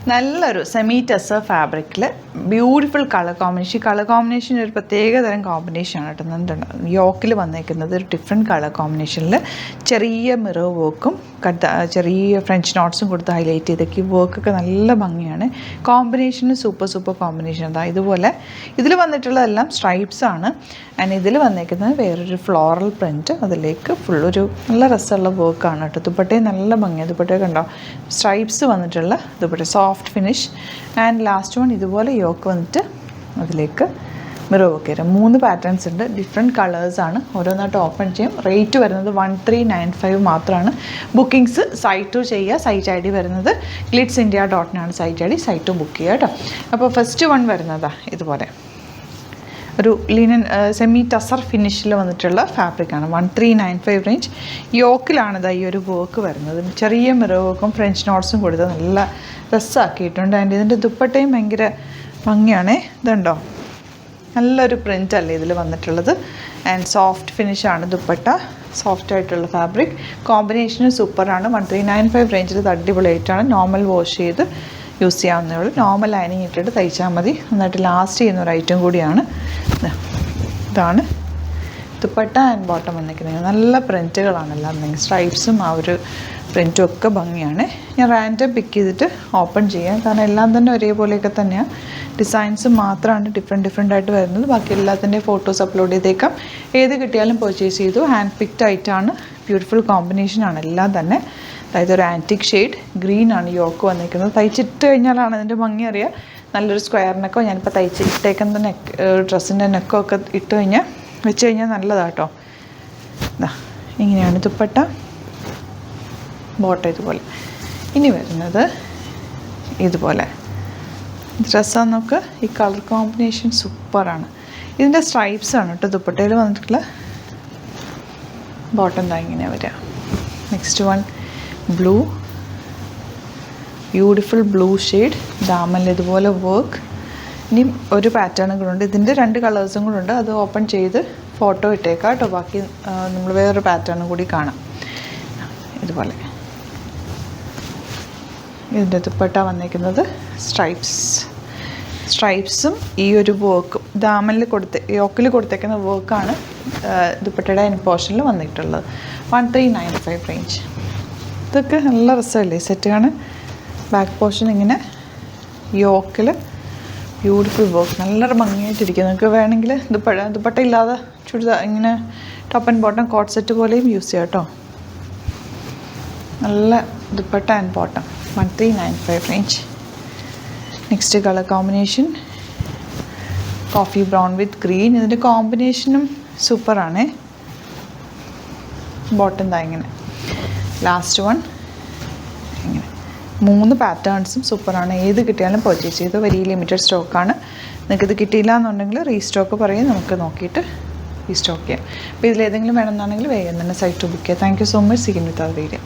നല്ലൊരു സെമി ടെസർ ഫാബ്രിക്കിൽ beautiful colour combination. ഈ കളർ കോമ്പിനേഷൻ ഒരു പ്രത്യേക തരം കോമ്പിനേഷനാണ് കേട്ടോ. എന്തുണ്ട് യോക്കിൽ വന്നേക്കുന്നത് ഒരു ഡിഫറെൻറ്റ് കളർ കോമ്പിനേഷനിൽ ചെറിയ മിറർ വർക്കും ചെറിയ ഫ്രഞ്ച് നോട്ട്സും കൊടുത്ത് ഹൈലൈറ്റ് ചെയ്തേക്ക് വർക്കൊക്കെ നല്ല ഭംഗിയാണ്. കോമ്പിനേഷന് സൂപ്പർ കോമ്പിനേഷൻ. അതാ ഇതുപോലെ ഇതിൽ വന്നിട്ടുള്ളതെല്ലാം സ്ട്രൈപ്സ് ആണ്. ആൻഡ് ഇതിൽ വന്നേക്കുന്നത് വേറൊരു ഫ്ലോറൽ പ്രിൻറ്റ്, അതിലേക്ക് ഫുള്ളൊരു നല്ല രസമുള്ള വർക്കാണ് കേട്ടോ. ദുപ്പട്ടയും നല്ല ഭംഗിയാണ്. ദുപ്പട്ട കണ്ടോ, സ്ട്രൈപ്സ് വന്നിട്ടുള്ള dupatta, soft finish. And last one ഇതുപോലെ യോക്ക് വന്നിട്ട് അതിലേക്ക് മിറർ വർക്ക് വരും. 3 പാറ്റേൺസ് ഉണ്ട്, ഡിഫറെൻറ്റ് കളേഴ്സാണ്. ഓരോന്നായിട്ട് ഓപ്പൺ ചെയ്യും. റേറ്റ് വരുന്നത് 1395 മാത്രമാണ്. ബുക്കിംഗ്സ് സൈറ്റ് 2 ചെയ്യുക. സൈറ്റ് ID വരുന്നത് glitzindia.in site ID. Site 2 book ചെയ്യുക കേട്ടോ. അപ്പോൾ ഫസ്റ്റ് വൺ വരുന്നതാ ഇതുപോലെ ഒരു ലിനൻ സെമി ടസർ ഫിനിഷിൽ വന്നിട്ടുള്ള ഫാബ്രിക്കാണ്. 1395 റേഞ്ച്. യോക്കിലാണിത് ഈ ഒരു വർക്ക് വരുന്നത്. ചെറിയ മിറർ വർക്കും ഫ്രഞ്ച് നോട്ട്സും കൊടുത്ത് നല്ല രസമാക്കിയിട്ടുണ്ട്. ആൻഡ് ഇതിൻ്റെ ദുപ്പട്ടയും ഭയങ്കര ഭംഗിയാണേ. ഇതുണ്ടോ, നല്ലൊരു പ്രിൻ്റ് അല്ലേ ഇതിൽ വന്നിട്ടുള്ളത്. ആൻഡ് സോഫ്റ്റ് ഫിനിഷാണ് ദുപ്പട്ട, സോഫ്റ്റ് ആയിട്ടുള്ള ഫാബ്രിക്. കോമ്പിനേഷന് സൂപ്പറാണ്. 1395 റേഞ്ചിൽ ഇത് അടിപൊളിയായിട്ടാണ്. നോർമൽ വാഷ് ചെയ്ത് യൂസ് ചെയ്യാവുന്നേ ഉള്ളൂ. നോർമൽ ലൈനിങ് ഇട്ടിട്ട് തയ്ച്ചാൽ മതി. നന്നായിട്ട് ലാസ്റ്റ് ചെയ്യുന്ന ഒരു ഐറ്റം കൂടിയാണ്. ഇതാണ് ദുപ്പട്ട ആൻഡ് ബോട്ടം വന്നിരിക്കുന്നത്. നല്ല പ്രിൻറ്റുകളാണ് എല്ലാം. സ്ട്രൈപ്സും ആ ഒരു പ്രിൻറ്റും ഒക്കെ ഭംഗിയാണ്. ഞാൻ റാൻഡം പിക്ക് ചെയ്തിട്ട് ഓപ്പൺ ചെയ്യാം, കാരണം എല്ലാം തന്നെ ഒരേപോലെയൊക്കെ തന്നെയാണ്. ഡിസൈൻസ് മാത്രമാണ് ഡിഫറെൻ്റ് ആയിട്ട് വരുന്നത്. ബാക്കി എല്ലാത്തിൻ്റെയും ഫോട്ടോസ് അപ്ലോഡ് ചെയ്തേക്കാം. ഏത് കിട്ടിയാലും പർച്ചേസ് ചെയ്തു. ഹാൻഡ് പിക്ഡ് ആയിട്ടാണ്. ബ്യൂട്ടിഫുൾ കോമ്പിനേഷനാണ് എല്ലാം തന്നെ. അതായത് ഒരു ആൻറ്റിക് ഷെയ്ഡ് ഗ്രീനാണ് യോക്ക് വന്നിരിക്കുന്നത്. തയ്ച്ചിട്ട് കഴിഞ്ഞാലാണ് അതിൻ്റെ ഭംഗി അറിയുക. നല്ലൊരു സ്ക്വയർ നെക്കോ, ഞാനിപ്പോൾ തയ്ച്ചിട്ടേക്കുന്ന ഡ്രസ്സിൻ്റെ നെക്കോ ഒക്കെ ഇട്ട് കഴിഞ്ഞാൽ വെച്ച് കഴിഞ്ഞാൽ നല്ലതാട്ടോ. ഇങ്ങനെയാണ് ദുപ്പട്ട, ബോട്ടം ഇതുപോലെ. ഇനി വരുന്നത് ഇതുപോലെ ഡ്രസ്സാണ്. നമുക്ക് ഈ കളർ കോമ്പിനേഷൻ സൂപ്പറാണ്. ഇതിൻ്റെ സ്ട്രൈപ്സാണ് കേട്ടോ ദുപ്പട്ടയിൽ വന്നിട്ടുള്ള. ബോട്ടം എന്താ ഇങ്ങനെയാണ് വരിക. Next one blue, beautiful blue shade. ദാമനിൽ ഇതുപോലെ വർക്ക്. ഇനി ഒരു പാറ്റേണും കൂടെ ഉണ്ട്. ഇതിൻ്റെ 2 കളേഴ്സും കൂടെ ഉണ്ട്. അത് ഓപ്പൺ ചെയ്ത് ഫോട്ടോ ഇട്ടേക്കാം കേട്ടോ. ബാക്കി നമ്മൾ വേറൊരു പാറ്റേണും കൂടി കാണാം. ഇതുപോലെ ഇതിൻ്റെ ദുപ്പട്ട വന്നിരിക്കുന്നത് സ്ട്രൈപ്സും ഈ ഒരു വർക്കും ദാമനിൽ യോക്കിൽ കൊടുത്തേക്കുന്ന വർക്കാണ് ദുപ്പട്ടയുടെ എൻ പോർഷനിൽ വന്നിട്ടുള്ളത്. 1395 റേഞ്ച്. ഇതൊക്കെ നല്ല രസമല്ലേ സെറ്റ് കാണാൻ. ബാക്ക് പോർഷൻ ഇങ്ങനെ യോക്കിൽ ബ്യൂട്ടിഫുൾ വർക്ക്, നല്ലൊരു ഭംഗിയായിട്ടിരിക്കും. നിങ്ങൾക്ക് വേണമെങ്കിൽ ദുപ്പട്ട ഇല്ലാതെ ചുരിദാർ ഇങ്ങനെ top and bottom coat set പോലെയും യൂസ് ചെയ്യാം കേട്ടോ. നല്ല dupatta and bottom 1395 range. Next colour combination coffee brown with green. ഇതിൻ്റെ കോമ്പിനേഷനും സൂപ്പറാണേ. ബോട്ടം എന്താ ഇങ്ങനെ. ലാസ്റ്റ് വൺ ഇങ്ങനെ. 3 പാറ്റേൺസും സൂപ്പറാണ്. ഏത് കിട്ടിയാലും പർച്ചേസ് ചെയ്ത്. വെരി ലിമിറ്റഡ് സ്റ്റോക്കാണ്. നിങ്ങൾക്കിത് കിട്ടിയില്ല എന്നുണ്ടെങ്കിൽ റീസ്റ്റോക്ക് പറയും, നമുക്ക് നോക്കിയിട്ട് റീസ്റ്റോക്ക് ചെയ്യാം. അപ്പോൾ ഇതിലേതെങ്കിലും വേണമെന്നാണെങ്കിൽ വേഗം തന്നെ സൈറ്റ് ബുക്ക് ചെയ്യാം. Thank you so much. Seen with our video.